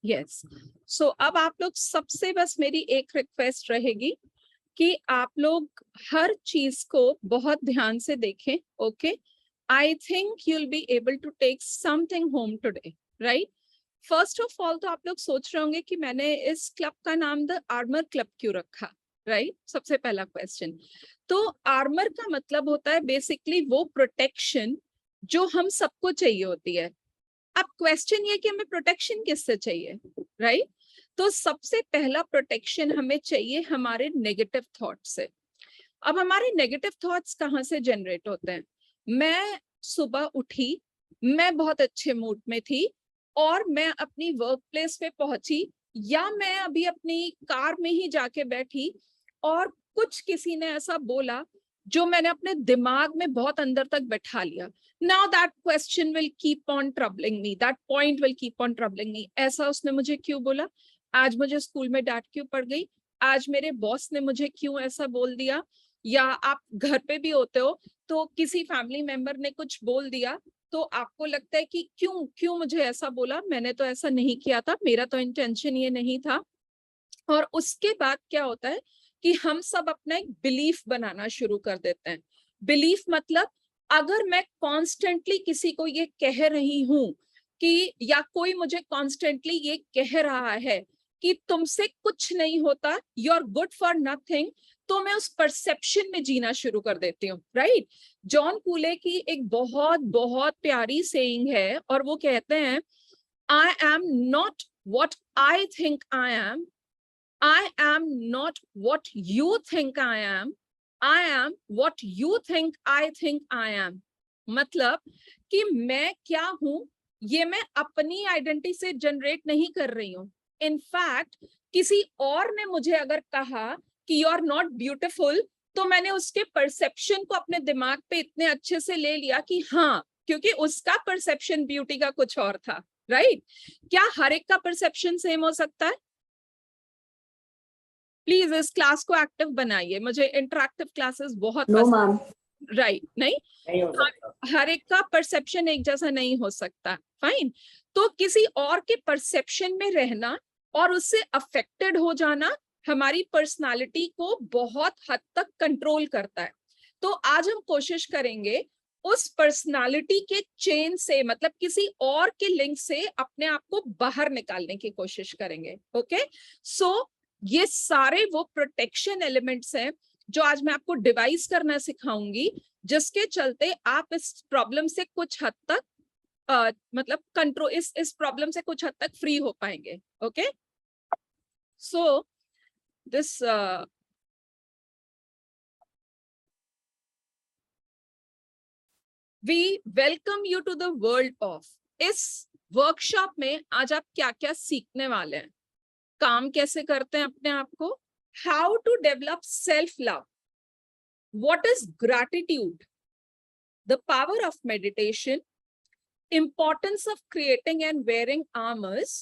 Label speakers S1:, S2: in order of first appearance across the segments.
S1: Yes. सो अब आप लोग सबसे बस मेरी एक रिक्वेस्ट रहेगी कि आप लोग हर चीज को बहुत ध्यान से देखें। Okay, I think you will be able to take something home today, right? First of all तो आप लोग सोच रहे होंगे कि मैंने इस क्लब का नाम द आर्मर क्लब क्यों रखा, राइट? सबसे पहला क्वेश्चन। तो आर्मर का मतलब होता है बेसिकली वो प्रोटेक्शन जो हम सबको चाहिए होती है। अब क्वेश्चन ये कि हमें प्रोटेक्शन किससे चाहिए, राइट? तो सबसे पहला प्रोटेक्शन हमें चाहिए हमारे नेगेटिव थॉट से। अब हमारे नेगेटिव थॉट्स कहाँ से जनरेट होते हैं? मैं सुबह उठी, मैं बहुत अच्छे मूड में थी और मैं अपनी वर्क प्लेस पे पहुंची, या मैं अभी अपनी कार में ही जाके बैठी और कुछ किसी ने ऐसा बोला जो मैंने अपने दिमाग में बहुत अंदर तक बैठा लिया। Now that question will keep on troubling me, that point will keep on troubling me. ऐसा उसने मुझे क्यों बोला? आज मुझे स्कूल में डांट क्यों पड़ गई? आज मेरे बॉस ने मुझे क्यों ऐसा बोल दिया? या आप घर पे भी होते हो तो किसी फैमिली मेंबर ने कुछ बोल दिया तो आपको लगता है कि क्यों क्यों मुझे ऐसा बोला, मैंने तो ऐसा नहीं किया था, मेरा तो इंटेंशन ये नहीं था। और उसके बाद क्या होता है कि हम सब अपना एक बिलीफ बनाना शुरू कर देते हैं। बिलीफ मतलब अगर मैं कॉन्स्टेंटली किसी को ये कह रही हूं कि, या कोई मुझे कॉन्स्टेंटली ये कह रहा है कि तुमसे कुछ नहीं होता, you are good for nothing, तो मैं उस परसेप्शन में जीना शुरू कर देती हूँ, राइट? जॉन कूले की एक बहुत बहुत प्यारी सेइंग है और वो कहते हैं, I am not what I think I am, I am not what you think I am what you think I think I am। मतलब कि मैं क्या हूं ये मैं अपनी आइडेंटिटी से जनरेट नहीं कर रही हूं। इनफैक्ट किसी और ने मुझे अगर कहा कि यू आर नॉट ब्यूटिफुल, तो मैंने उसके परसेप्शन को अपने दिमाग पे इतने अच्छे से ले लिया कि हाँ, क्योंकि उसका परसेप्शन ब्यूटी का कुछ और था, राइट? क्या हर एक का परसेप्शन सेम हो सकता है? प्लीज इस क्लास को एक्टिव बनाइए, मुझे इंटरैक्टिव क्लासेस बहुत पसंद। राइट, नहीं हो सकता, हर एक का परसेप्शन एक जैसा नहीं हो सकता। फाइन। तो किसी और के परसेप्शन में रहना और उससे अफेक्टेड हो जाना हमारी पर्सनालिटी को बहुत हद तक कंट्रोल करता है। तो आज हम कोशिश करेंगे उस पर्सनालिटी के चेन से, मतलब किसी और के लिंक से अपने आप को बाहर निकालने की कोशिश करेंगे। ओके, सो ये सारे वो प्रोटेक्शन एलिमेंट्स हैं जो आज मैं आपको डिवाइस करना सिखाऊंगी, जिसके चलते आप इस प्रॉब्लम से कुछ हद तक मतलब कंट्रोल, इस प्रॉब्लम से कुछ हद तक फ्री हो पाएंगे। Okay, so this we welcome you to the world of. इस वर्कशॉप में आज आप क्या क्या सीखने वाले हैं? काम कैसे करते हैं अपने आप को, how to develop self love, what is gratitude, the power of meditation, importance of creating and wearing armors,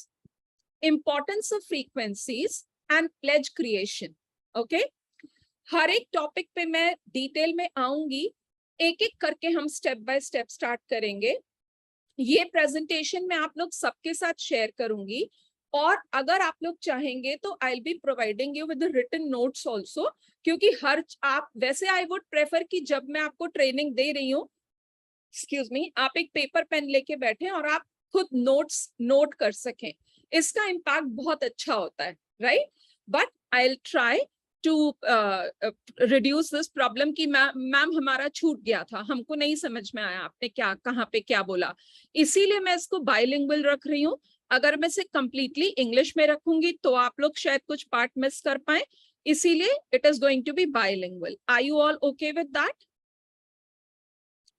S1: importance of frequencies and pledge creation। okay, हर एक टॉपिक पे मैं डिटेल में आऊंगी, एक एक करके हम स्टेप बाय स्टेप स्टार्ट करेंगे। ये प्रेजेंटेशन मैं आप लोग सबके साथ शेयर करूंगी और अगर आप लोग चाहेंगे तो I will be providing you with written notes also, क्योंकि हर आप वैसे आई वुड प्रेफर कि जब मैं आपको ट्रेनिंग दे रही हूँ, एक्सक्यूज मी, आप एक पेपर पेन लेके बैठे और आप खुद नोट्स नोट कर सकें। इसका इम्पैक्ट बहुत अच्छा होता है, right? But I will try to reduce this problem कि मैम हमारा छूट गया था, हमको नहीं समझ में आया आपने क्या कहाँ पे क्या बोला, इसीलिए मैं इसको बाइलिंगुअल रख रही हूँ। अगर मैं इसे कंप्लीटली इंग्लिश में रखूंगी तो आप लोग शायद कुछ पार्ट मिस कर पाए, इसीलिए it is going to be bilingual. Are you all okay with that?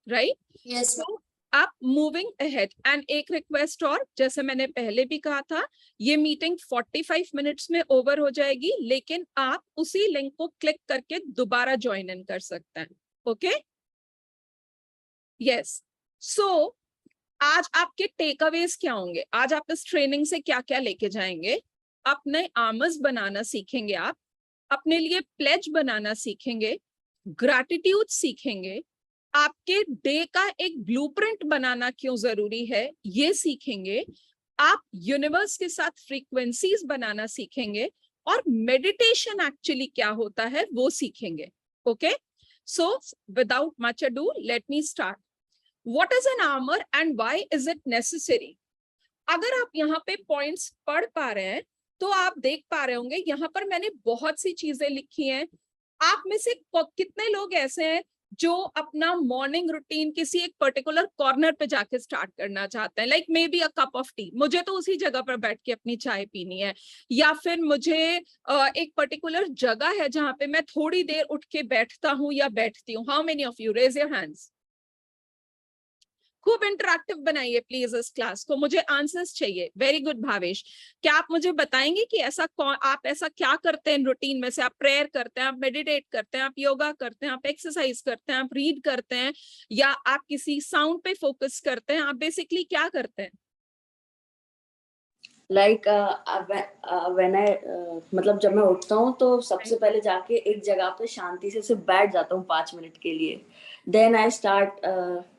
S1: Right?
S2: Yes,
S1: तो आप मूविंग अहेड, एंड एक रिक्वेस्ट और, जैसे मैंने पहले भी कहा था, ये मीटिंग 45 मिनट्स में ओवर हो जाएगी, लेकिन आप उसी लिंक को क्लिक करके दोबारा ज्वाइन इन कर सकते हैं। Okay, yes. सो आज आपके टेक अवेज क्या होंगे? आज आप इस ट्रेनिंग से क्या क्या लेके जाएंगे? अपने आर्मर्स बनाना सीखेंगे, आप अपने लिए प्लेज बनाना सीखेंगे, ग्रैटिट्यूड सीखेंगे, आपके डे का एक ब्लूप्रिंट बनाना क्यों जरूरी है ये सीखेंगे, आप यूनिवर्स के साथ फ्रीक्वेंसीज बनाना सीखेंगे और मेडिटेशन एक्चुअली क्या होता है वो सीखेंगे। Okay, so without much ado let me start. What is an armour and why is it necessary? अगर आप यहाँ पे पॉइंट्स पढ़ पा रहे हैं तो आप देख पा रहे होंगे यहाँ पर मैंने बहुत सी चीजें लिखी हैं। आप में से कितने लोग ऐसे हैं जो अपना मॉर्निंग रूटीन किसी एक पर्टिकुलर कॉर्नर पे जाके स्टार्ट करना चाहते हैं, like may be a cup of T, मुझे तो उसी जगह पर बैठ के अपनी चाय पीनी है, या फिर मुझे एक पर्टिकुलर जगह है जहां पे मैं थोड़ी देर उठ के बैठता हूँ या बैठती हूँ। How many of you, raise your hands. खूब इंटरेक्टिव बनाइए प्लीज इस क्लास को, मुझे आंसर्स चाहिए। वेरी गुड भावेश, क्या आप मुझे बताएंगे कि आप ऐसा क्या करते हैं रूटीन में से? आप प्रेयर करते हैं, आप मेडिटेट करते हैं, आप योगा करते हैं, आप एक्सरसाइज करते हैं, आप रीड करते हैं, या आप किसी साउंड पे फोकस करते हैं? आप बेसिकली क्या करते हैं?
S2: लाइक व्हेन आई मतलब जब मैं उठता हूँ तो सबसे पहले जाके एक जगह पे शांति से सिर्फ बैठ जाता हूँ 5 मिनट के लिए। देन आई स्टार्ट,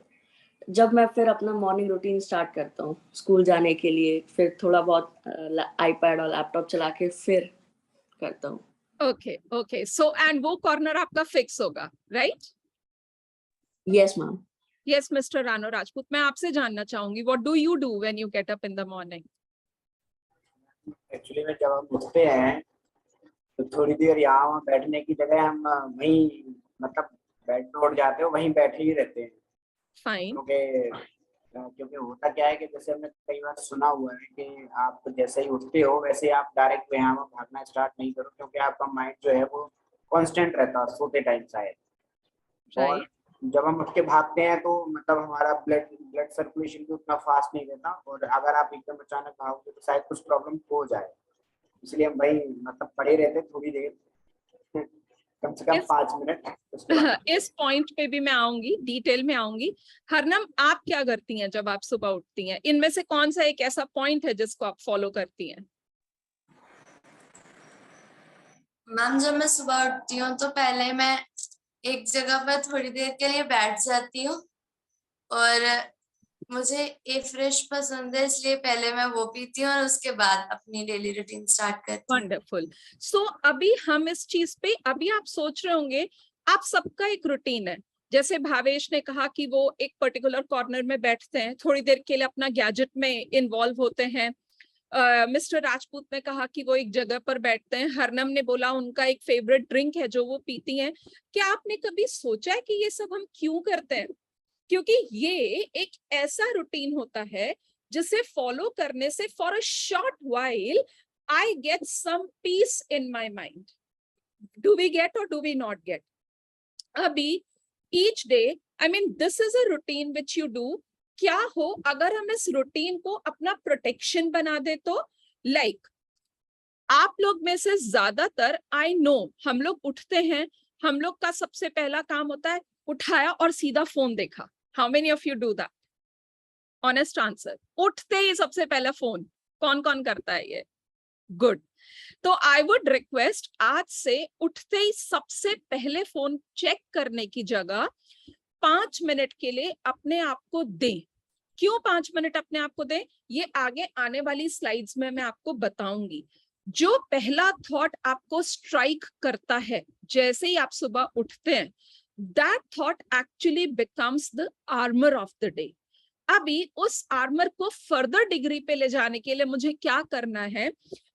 S2: जब मैं फिर अपना मॉर्निंग रूटीन स्टार्ट करता हूँ स्कूल जाने के लिए, फिर थोड़ा बहुत आईपैड और लैपटॉप चला के फिर करता हूँ।
S1: ओके ओके, सो एंड वो कॉर्नर आपका फिक्स होगा, right?
S2: Yes ma'am.
S1: Yes mister रानो राजपूत, मैं आपसे जानना चाहूंगी, what do you do when you get up in the morning?
S3: Actually में जब हम उठते हैं तो थोड़ी देर यहाँ वहाँ बैठने की जगह हम वहीं मतलब बेड पे उठ जाते हो, वहीं बैठे ही रहते हैं।
S1: फाइन।
S3: क्योंकि होता क्या है कि जैसे हमने कई बार सुना हुआ है कि आप जैसे ही उठते हो वैसे ही आप डायरेक्ट व्यायाम भागना स्टार्ट नहीं करो, क्योंकि आपका माइंड जो है वो कांस्टेंट रहता है सोते टाइम शायद। और जब हम उठ के भागते हैं तो मतलब हमारा ब्लड सर्कुलेशन भी उतना फास्ट नहीं रहता, और अगर आप एकदम अचानक भागोगे तो शायद कुछ प्रॉब्लम हो जाए, इसलिए हम भाई मतलब पड़े रहते थोड़ी देर, कम से कम 5 मिनट।
S1: इस पॉइंट पे भी मैं आऊंगी, डिटेल में आऊंगी। हरनम, आप क्या करती हैं जब आप सुबह उठती हैं? इनमें से कौन सा एक ऐसा पॉइंट है जिसको आप फॉलो करती हैं?
S4: मैम, जब मैं सुबह उठती हूँ तो पहले मैं एक जगह पर थोड़ी देर के लिए बैठ जाती हूँ, और मुझे ए फ्रेश पसंद है इसलिए पहले मैं वो पीती हूँ और उसके बाद अपनी डेली रूटीन स्टार्ट करती हूँ।
S1: वंडरफुल। सो अभी हम इस चीज पे, अभी आप सोच रहे होंगे आप सबका एक रूटीन है, जैसे भावेश ने कहा कि वो एक पर्टिकुलर कॉर्नर में बैठते हैं, थोड़ी देर के लिए अपना गैजेट में इन्वॉल्व होते हैं। मिस्टर राजपूत ने कहा कि वो एक जगह पर बैठते हैं। हरनम ने बोला उनका एक फेवरेट ड्रिंक है जो वो पीती हैं। क्या आपने कभी सोचा है कि ये सब हम क्यों करते हैं? क्योंकि ये एक ऐसा रूटीन होता है जिसे फॉलो करने से for a short while I get some peace in my mind. Do we get or do we not get? अभी each day, I mean, this is a routine which you do. क्या हो अगर हम इस routine को अपना protection बना दे तो? लाइक आप लोग में से ज्यादातर, आई नो, हम लोग उठते हैं, हम लोग का सबसे पहला काम होता है उठाया और सीधा फोन देखा। How many of you do that? Honest answer, उठते ही सबसे पहला फोन। कौन कौन करता है ये? गुड। तो आई वुड रिक्वेस्ट, आज से उठते ही सबसे पहले फोन चेक करने की जगह 5 मिनट के लिए अपने आप को दें। क्यों 5 मिनट अपने आप को दें, ये आगे आने वाली स्लाइड्स में मैं आपको बताऊंगी। जो पहला थॉट आपको स्ट्राइक करता है जैसे ही आप सुबह उठते हैं, that thought actually becomes the armour of the day. अभी उस आर्मर को फर्दर डिग्री पे ले जाने के लिए मुझे क्या करना है?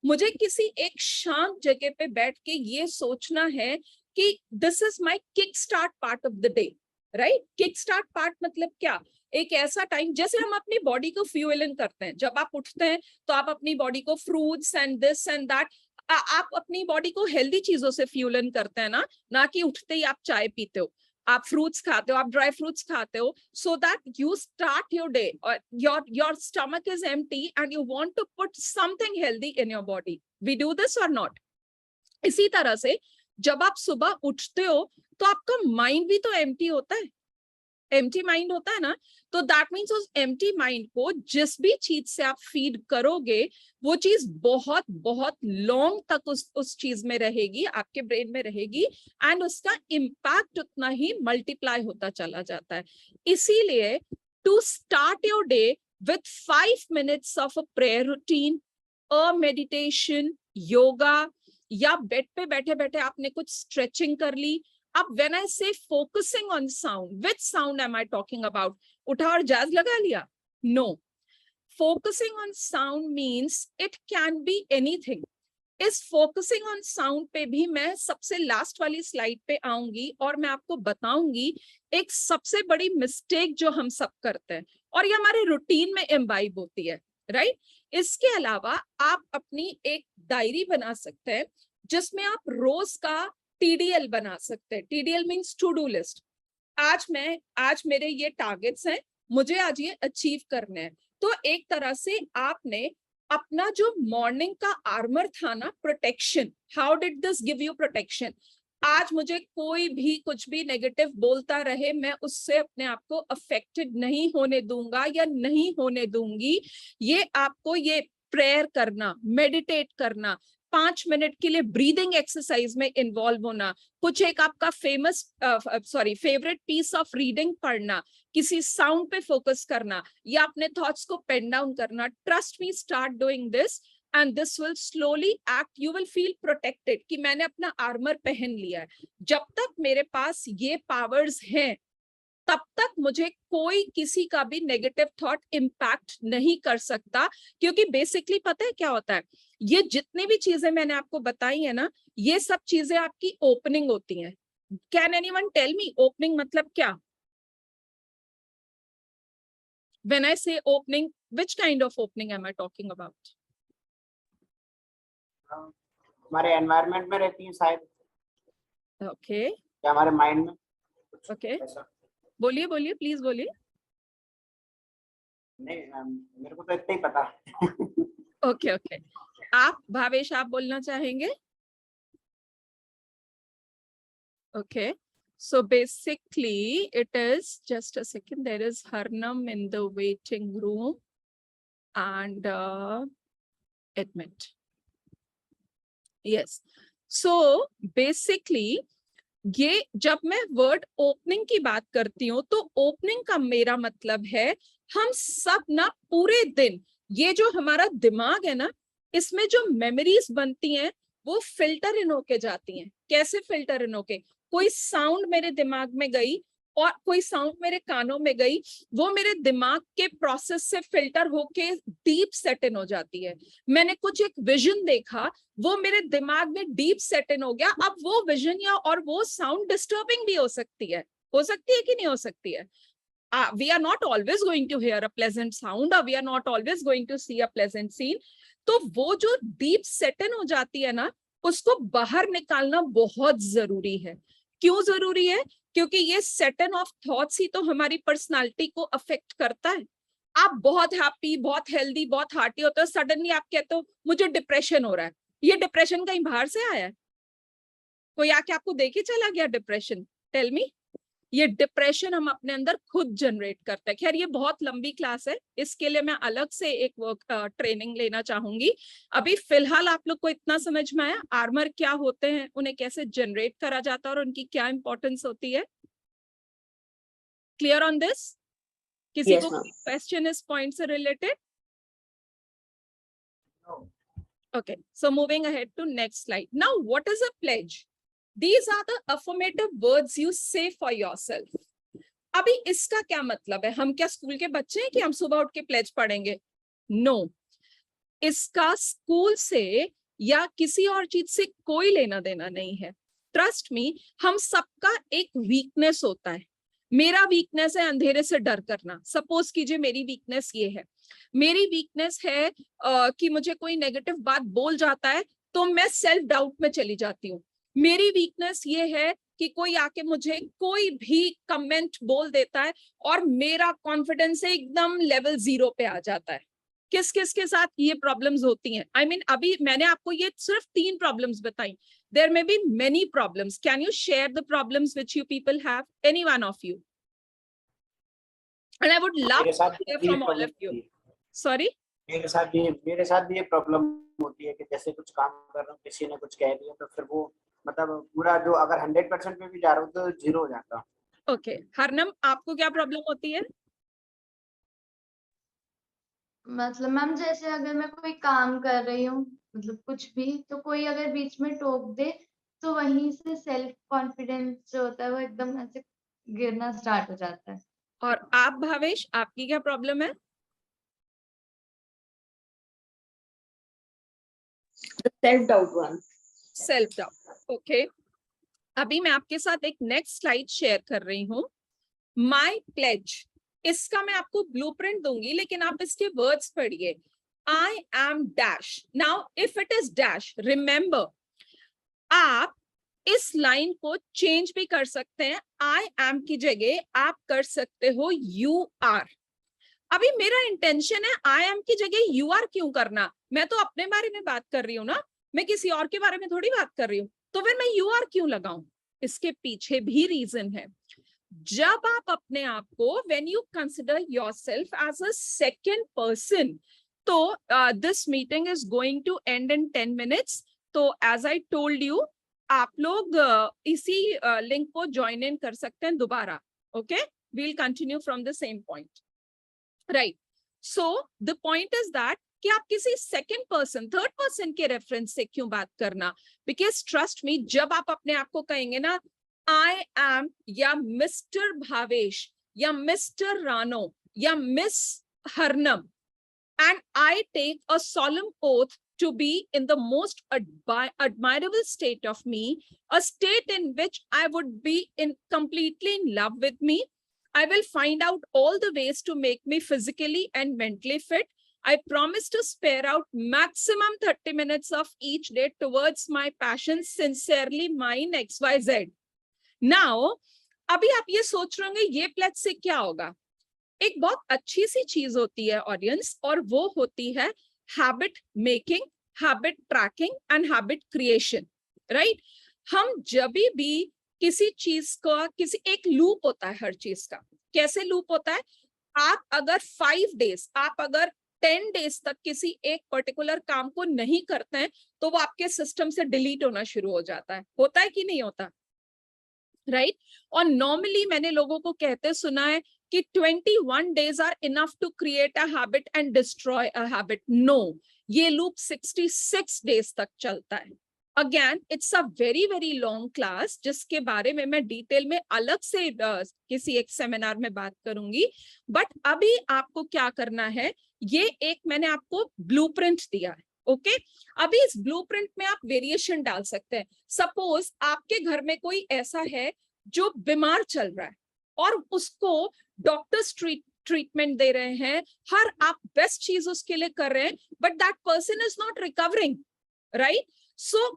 S1: मुझे किसी एक शांत जगह पे बैठ के ये सोचना है कि this is my kick start part of the day, right? Kick start part मतलब क्या? एक ऐसा टाइम जैसे हम अपनी बॉडी को फ्यूल इन करते हैं। जब आप उठते हैं तो आप अपनी बॉडी को fruits and this and that, आप अपनी बॉडी को हेल्दी चीजों से फ्यूल इन करते हैं ना कि उठते ही आप चाय पीते हो। आप फ्रूट्स खाते हो, आप ड्राई फ्रूट्स खाते हो, so that you start your day or your stomach is empty and you want to put something healthy in your body. We do this or not? इसी तरह से जब आप सुबह उठते हो तो आपका माइंड भी तो एम्प्टी होता है, एम्प्टी माइंड होता है ना। तो दैट मीन्स उस एम्प्टी माइंड को जिस भी चीज से आप फीड करोगे वो चीज बहुत बहुत लॉन्ग तक उस चीज में रहेगी, आपके ब्रेन में रहेगी, एंड उसका इम्पैक्ट उतना ही मल्टीप्लाई होता चला जाता है। इसीलिए to start your day with 5 minutes of a prayer routine, a meditation, yoga, या बेड पे बैठे बैठे आपने कुछ स्ट्रेचिंग कर ली. अब when I say focusing on sound, which sound am I talking about? उठा और जैज लगा लिया? No. Focusing on sound means it can be anything. इस फोकसिंग ऑन साउंड पे भी मैं सबसे लास्ट वाली स्लाइड पे आऊंगी और मैं आपको बताऊंगी एक सबसे बड़ी मिस्टेक जो हम सब करते हैं और ये हमारे रूटीन में इम्बाइब होती है, राइट? इसके अलावा आप अपनी एक डायरी बना सकते हैं जिसमें आप रोज का TDL बना सकते हैं. TDL means to do list. आज मेरे ये टारगेट्स हैं, मुझे आज ये अचीव करने हैं. तो एक तरह से आपने अपना जो मॉर्निंग का आर्मर था ना, protection, how did this give you protection? आज मुझे कोई भी कुछ भी नेगेटिव बोलता रहे, मैं उससे अपने आप को अफेक्टेड नहीं होने दूंगा या नहीं होने दूंगी. ये आपको ये प्रेयर करना, मेडिटेट करना, 5 मिनट के लिए ब्रीदिंग एक्सरसाइज में इन्वॉल्व होना, कुछ एक आपका फेवरेट पीस ऑफ रीडिंग पढ़ना, किसी साउंड पे फोकस करना या अपने थॉट्स को पेन डाउन करना. Trust me, start doing this and this will slowly act, you will feel protected कि मैंने अपना आर्मर पहन लिया है. जब तक मेरे पास ये पावर्स हैं तब तक मुझे कोई किसी का भी नेगेटिव थॉट इम्पैक्ट नहीं कर सकता, क्योंकि बेसिकली पता है क्या होता है, ये जितनी भी चीजें मैंने आपको बताई है ना, ये सब चीजें आपकी ओपनिंग होती हैं. Can anyone tell me opening मतलब क्या? When I say opening, which kind of opening am I talking about?
S3: हमारे एनवायरनमेंट में रहती है शायद.
S1: Okay.
S3: या हमारे माइंड में.
S1: Okay.
S3: ऐसा.
S1: बोलिए बोलिए, प्लीज बोलिए.
S3: नहीं, मेरे को तो इतना ही पता.
S1: Okay okay. आप भावेश, आप बोलना चाहेंगे? Okay. So basically it is, just a second, there is Harnam in the waiting room and admit. Yes. So basically ये जब मैं वर्ड ओपनिंग की बात करती हूँ तो ओपनिंग का मेरा मतलब है हम सब ना पूरे दिन, ये जो हमारा दिमाग है ना, इसमें जो मेमोरीज बनती हैं वो फिल्टर इन होके जाती हैं. कैसे फिल्टर इन होके? कोई साउंड मेरे दिमाग में गई और कोई साउंड मेरे कानों में गई, वो मेरे दिमाग के प्रोसेस से फिल्टर होके डीप सेट इन हो जाती है. मैंने कुछ एक विजन देखा, वो मेरे दिमाग में डीप सेट इन हो गया. अब वो विजन या और वो साउंड डिस्टर्बिंग भी हो सकती है कि नहीं हो सकती है? We are not always going to hear a pleasant sound or we are not always going to see a pleasant scene. तो वो जो डीप सेट इन हो जाती है ना, उसको बाहर निकालना बहुत जरूरी है. क्यों जरूरी है? क्योंकि ये सेटन ऑफ थॉट्स ही तो हमारी पर्सनालिटी को अफेक्ट करता है. आप बहुत हैप्पी, बहुत हेल्दी, बहुत हार्टी होते हो, सडनली आप कहते हो मुझे डिप्रेशन हो रहा है. ये डिप्रेशन कहीं बाहर से आया है? कोई आके आपको देके चला गया डिप्रेशन? Tell me. ये डिप्रेशन हम अपने अंदर खुद जनरेट करते हैं. खैर ये बहुत लंबी क्लास है, इसके लिए मैं अलग से एक ट्रेनिंग लेना चाहूंगी. अभी फिलहाल आप लोग को इतना समझ में आया आर्मर क्या होते हैं, उन्हें कैसे जनरेट करा जाता है और उनकी क्या इंपॉर्टेंस होती है? Clear on this? किसी
S2: Yes,
S1: को
S2: ma'am.
S1: क्वेश्चन इस पॉइंट से related? Okay, so moving ahead to next slide. Now, what is a pledge? These are the affirmative words you say for yourself. अभी इसका क्या मतलब है? हम क्या स्कूल के बच्चे हैं कि हम सुबह उठ के प्लेज पढ़ेंगे? No. इसका स्कूल से या किसी और चीज से कोई लेना देना नहीं है. ट्रस्ट मी, हम सबका एक वीकनेस होता है. मेरा वीकनेस है अंधेरे से डर करना. सपोज कीजिए मेरी वीकनेस ये है, मेरी वीकनेस है कि मुझे कोई नेगेटिव बात बोल जाता है तो मैं सेल्फ डाउट में चली जाती हूँ. मेरी वीकनेस ये है कि कोई आके मुझे कोई भी कमेंट बोल देता है और मेरा कॉन्फिडेंस एकदम लेवल 0 पे आ जाता है. किस किस के साथ ये प्रॉब्लम्स होती हैं? I mean, अभी मैंने आपको ये सिर्फ 3 प्रॉब्लम्स बताई. There may be many problems. Can you share the problems which you people have? Any one of you? And I would love to hear from all of you. Sorry?
S3: मेरे साथ भी ये प्रॉब्लम होती है कि जैसे कुछ काम कर रहा हूँ, किसी ने कुछ कह दिया तो फिर वो मतलब पूरा जो अगर 100% पे भी जा रहा हूँ तो 0 हो जाता.
S1: ओके. हरनम, आपको क्या प्रॉब्लम होती है?
S4: मतलब मैम जैसे अगर मैं कोई काम कर रही हूँ, मतलब कुछ भी, तो कोई अगर बीच में टोक दे तो वहीं से सेल्फ कॉन्फिडेंस जो होता है वो एकदम ऐसे गिरना स्टार्ट हो जाता है।
S1: और आप भावेश, आपकी क्या प्रॉब्लम है?
S2: Self doubt one.
S1: Self doubt, okay. अभी मैं आपके साथ एक नेक्स्ट स्लाइड शेयर कर रही हूँ, माई प्लेज। इसका मैं आपको ब्लूप्रिंट दूंगी, लेकिन आप इसके वर्ड्स पढ़िए। I am dash. Now if it is dash, remember आप इस लाइन को चेंज भी कर सकते हैं। आई एम की जगह आप कर सकते हो यू आर। अभी मेरा इंटेंशन है आई एम की जगह यू आर क्यों करना? मैं तो अपने बारे में बात कर रही हूँ ना, मैं किसी और के बारे में थोड़ी बात कर रही हूँ। तो फिर मैं यू आर क्यों लगाऊं? इसके पीछे भी रीजन है। जब आप अपने आप को, when you consider yourself as a second person, तो this meeting is going to end in 10 minutes. तो एज आई टोल्ड यू, आप लोग इसी लिंक को ज्वाइन इन कर सकते हैं दोबारा। Okay, we'll continue from the same point, right? So the point is that कि आप किसी सेकंड पर्सन, थर्ड पर्सन के रेफरेंस से क्यों बात करना? बिकॉज ट्रस्ट मी, जब आप अपने आप को कहेंगे ना आई एम, या मिस्टर भावेश, या मिस्टर रानो, या miss हरनम, and I take a solemn oath to be in the most admirable state of me, a state in which I would be completely in love with me. I will find out all the ways to make me physically and mentally fit. I promise to spare out maximum 30 minutes of each day towards my passion. Sincerely mine, XYZ. Now, अभी आप ये सोच रहे होंगे ये pledge से क्या होगा? एक बहुत अच्छी सी चीज होती है ऑडियंस, और वो होती है habit making, habit tracking and habit creation, right? हम जब भी किसी चीज का, किसी एक लूप होता है हर चीज का। कैसे लूप होता है? आप अगर 5 डेज, आप अगर 10 डेज तक किसी एक पर्टिकुलर काम को नहीं करते हैं, तो वो आपके सिस्टम से डिलीट होना शुरू हो जाता है। होता है कि नहीं होता, राइट? और नॉर्मली मैंने लोगों को कहते सुना है कि 21 days are enough to create a habit and destroy a habit. No, ये लूप 66 days तक चलता है। Again, it's a very very long class, जिसके बारे में मैं डिटेल में अलग से किसी एक सेमिनार में बात करूंगी। बट अभी आपको क्या करना है, ये एक मैंने आपको ब्लूप्रिंट दिया है। ओके, अभी इस ब्लूप्रिंट में आप वेरिएशन डाल सकते हैं। सपोज आपके घर में कोई ऐसा है जो बीमार चल रहा है और उसको डॉक्टर्स ट्रीटमेंट दे रहे हैं, हर आप बेस्ट चीज उसके लिए कर रहे हैं, but that person is not recovering, right? So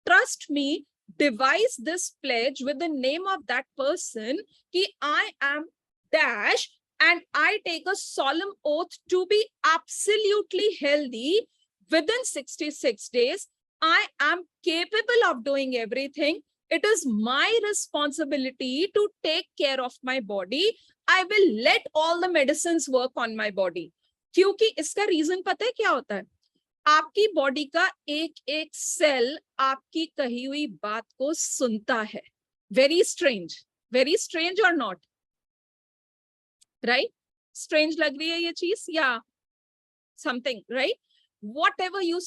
S1: trust me, devise this pledge with the name of that person कि I am dash and I take a solemn oath to be absolutely healthy within 66 days. I am capable of doing everything. It is my responsibility to take care of my body. I will let all the medicines work on my body. क्योंकि इसका reason पता है क्या होता है? आपकी body का एक एक सेल आपकी कही हुई बात को सुनता है। वेरी स्ट्रेंज और नॉट, राइट? स्ट्रेंज लग रही है ये चीज या something, right? Whatever you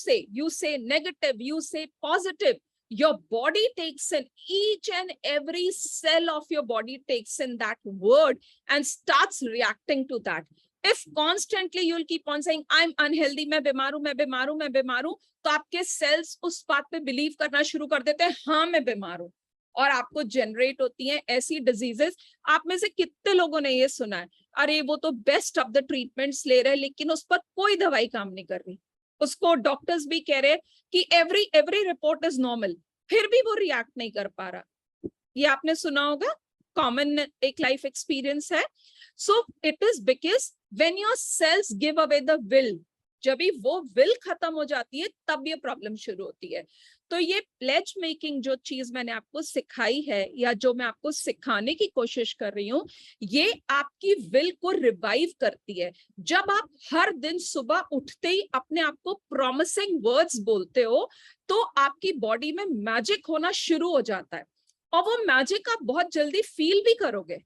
S1: say negative, you say positive, your body takes in, each and every cell of your body takes in that word and starts reacting to that. If constantly you'll keep on saying I'm unhealthy, मैं बीमार हूं, तो आपके sales उस बात पे believe करना शुरू कर देते हैं, हाँ मैं बीमार हूं, और आपको जनरेट होती हैं ऐसी डिजीजेस। आप में से कितने लोगों ने ये सुना है, अरे वो तो बेस्ट ऑफ द ट्रीटमेंट्स ले रहे हैं लेकिन उस पर कोई दवाई काम नहीं कर रही, उसको डॉक्टर्स भी कह रहे कि एवरी रिपोर्ट इज नॉर्मल, फिर भी वो रिएक्ट नहीं कर पा रहा। ये आपने सुना होगा, कॉमन एक लाइफ एक्सपीरियंस है। So it is because when your cells give away the will, जब भी वो विल खत्म हो जाती है तब ये प्रॉब्लम शुरू होती है। तो ये प्लेज मेकिंग जो चीज मैंने आपको सिखाई है या जो मैं आपको सिखाने की कोशिश कर रही हूँ, ये आपकी विल को रिवाइव करती है। जब आप हर दिन सुबह उठते ही अपने आप को प्रॉमिसिंग वर्ड्स बोलते हो तो आपकी बॉडी में मैजिक होना शुरू हो जाता है, और वो मैजिक आप बहुत जल्दी फील भी करोगे।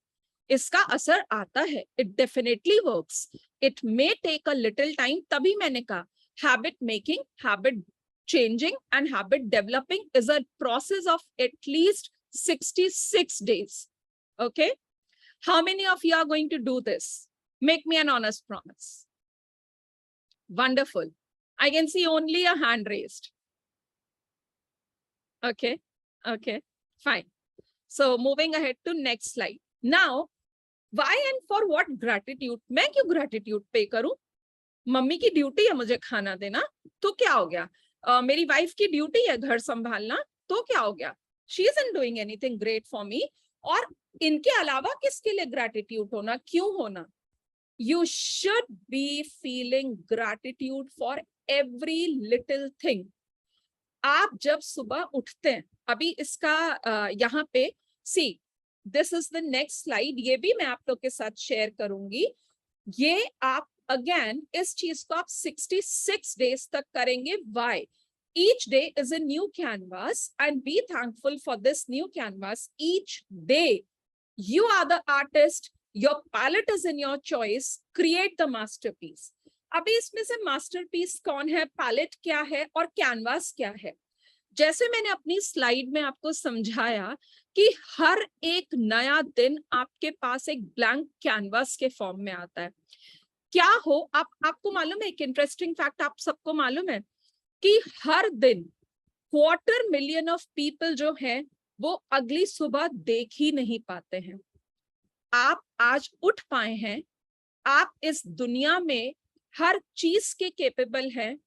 S1: इसका असर आता है, it definitely works. It may take a little time. तभी मैंने कहा habit making, habit changing and habit developing is a process of at least 66 days. Okay. How many of you are going to do this? Make me an honest promise. Wonderful. I can see only a hand raised. Okay. Okay. Fine. So moving ahead to next slide. Now, why and for what gratitude? मैं क्यों gratitude pay करूं? Mummy की duty है मुझे खाना देना, तो क्या हो गया? मेरी वाइफ की ड्यूटी है घर संभालना, तो क्या हो गया? She isn't doing anything great for me. और इनके अलावा किसके लिए gratitude होना? क्यों होना? You should be feeling gratitude for every little thing. आप जब सुबह उठते हैं, अभी इसका यहाँ पे see, this is the next slide. ये भी मैं आप लोग के साथ शेयर करूंगी. ये आप again इस चीज को आप 66 days तक करेंगे. Why? Each day is a new canvas and be thankful for this new canvas each day. You are the artist. Your palette is in your choice. Create the masterpiece. अभी इसमें से masterpiece कौन है, palette क्या है और canvas क्या है? जैसे मैंने अपनी स्लाइड में आपको समझाया कि हर एक नया दिन आपके पास एक ब्लैंक कैनवास के फॉर्म में आता है. क्या हो आपको मालूम है, एक इंटरेस्टिंग फैक्ट आप सबको मालूम है कि हर दिन 250,000 ऑफ पीपल जो हैं वो अगली सुबह देख ही नहीं पाते हैं. आप आज उठ पाए हैं, आप इस दुनिया में हर चीज के केपेबल हैं.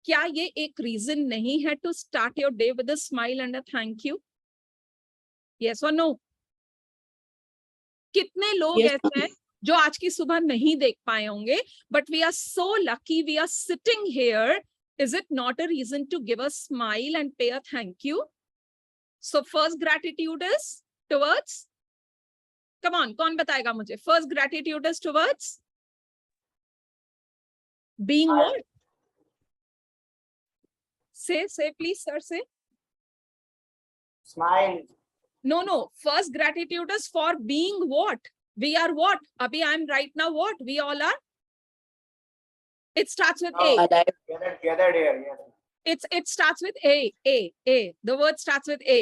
S1: क्या ये एक रीजन नहीं है to start your day with a smile and a thank you? Yes और नो? कितने लोग ऐसे हैं जो आज की सुबह नहीं देख पाए होंगे, but we are so lucky we are sitting here. Is it not a reason to give a smile and pay a thank you? So first gratitude is towards, come on, कौन बताएगा मुझे? First gratitude is towards being what? Say please, sir, say.
S3: Smile.
S1: No. First gratitude is for being what? We are what? Abhi I am right now what? We all are. It starts with A.
S3: Gathered here. Yes.
S1: It starts with A. The word starts with A.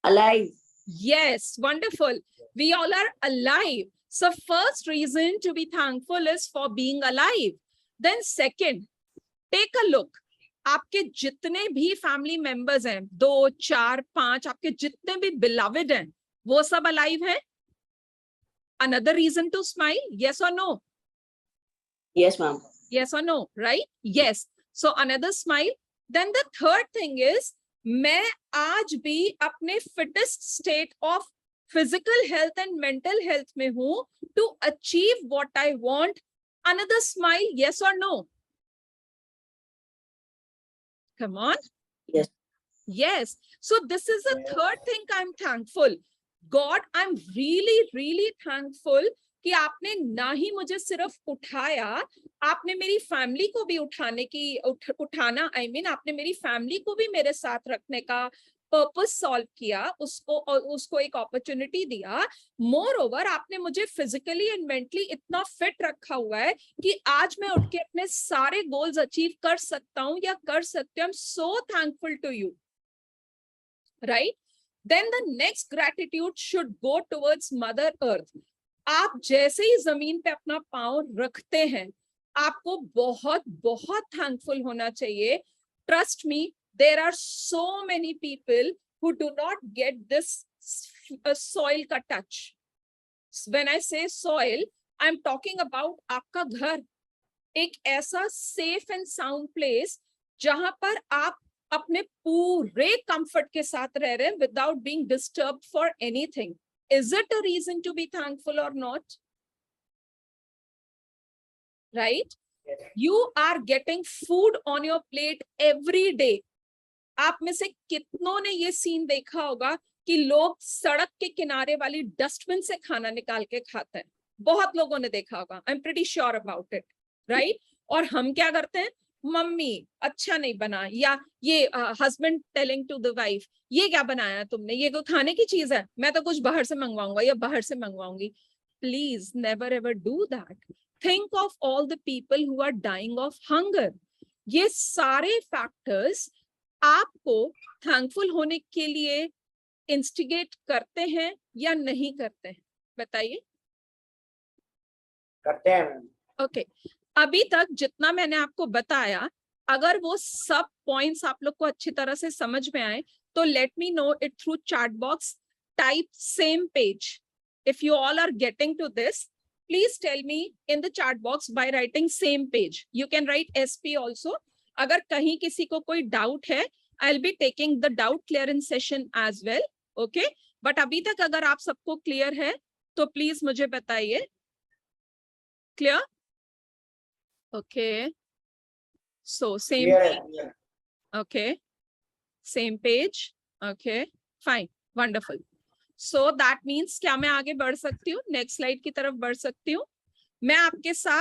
S2: Alive.
S1: Yes, wonderful. We all are alive. So first reason to be thankful is for being alive. Then second, take a look. आपके जितने भी family members हैं, 2, 4, 5, आपके जितने भी beloved हैं, वो सब अलाइव हैं. Another reason to smile, yes or no?
S2: Yes, ma'am.
S1: Yes or no, right? Yes. So another smile. Then the third thing is, मैं आज भी अपने fittest state of physical health and mental health में हूँ to achieve what I want. Another smile, yes or no? Come on.
S2: Yes.
S1: Yes. So this is the third thing I'm thankful. God, I'm really, really thankful कि आपने ना ही मुझे सिर्फ उठाया, आपने मेरी फैमिली को भी उठाना आपने मेरी फैमिली को भी मेरे साथ रखने का पर्पस सॉल्व किया, उसको एक अपॉर्चुनिटी दिया. मोर ओवर आपने मुझे फिजिकली एंड मेंटली इतना फिट रखा हुआ है कि आज मैं उठ के अपने सारे गोल्स अचीव कर सकता हूं या कर सकते. I am so thankful to you, right? Then the next gratitude should go towards mother earth. आप जैसे ही जमीन पे अपना पांव रखते हैं, आपको बहुत बहुत थैंकफुल होना चाहिए. Trust me, there are so many people who do not get this soil ka touch. When I say soil, I'm talking about आपका घर, एक ऐसा safe and sound place जहां पर आप अपने पूरे comfort के साथ रह रहे हैं without being disturbed for anything. Is it a reason to be thankful or not? Right? You are getting food on your plate every day. आप में से कितनों ने ये सीन देखा होगा कि लोग सड़क के किनारे वाली डस्टबिन से खाना निकाल के खाते हैं? बहुत लोगों ने देखा होगा. I am pretty sure about it, right? और हम क्या करते हैं? मम्मी अच्छा नहीं बना, या ये husband telling to the wife, ये क्या बनाया तुमने, ये कोई खाने की चीज है, मैं तो कुछ बाहर से मंगवाऊंगा या बाहर से मंगवाऊंगी. Please never ever do that. think of all the people who are dying of hunger. ये सारे फैक्टर्स आपको थैंकफुल होने के लिए इंस्टिगेट करते हैं या नहीं करते हैं, बताइए।
S3: करते हैं मैम।
S1: ओके, अभी तक जितना मैंने आपको बताया, अगर वो सब पॉइंट्स आप लोग को अच्छी तरह से समझ में आए तो let me know it through chat box, type same page. If you all are getting to this, please tell me in the chat box by writing same page. You can write SP also. अगर कहीं किसी को कोई doubt है, I will be taking the doubt clearance session as well, okay. But अभी तक अगर आप सबको क्लियर है तो प्लीज मुझे बताइए। Clear? Okay, so same page. Okay, same page. Okay, fine, wonderful. So that means क्या मैं आगे बढ़ सकती हूँ, नेक्स्ट स्लाइड की तरफ बढ़ सकती हूँ। मैं आपके साथ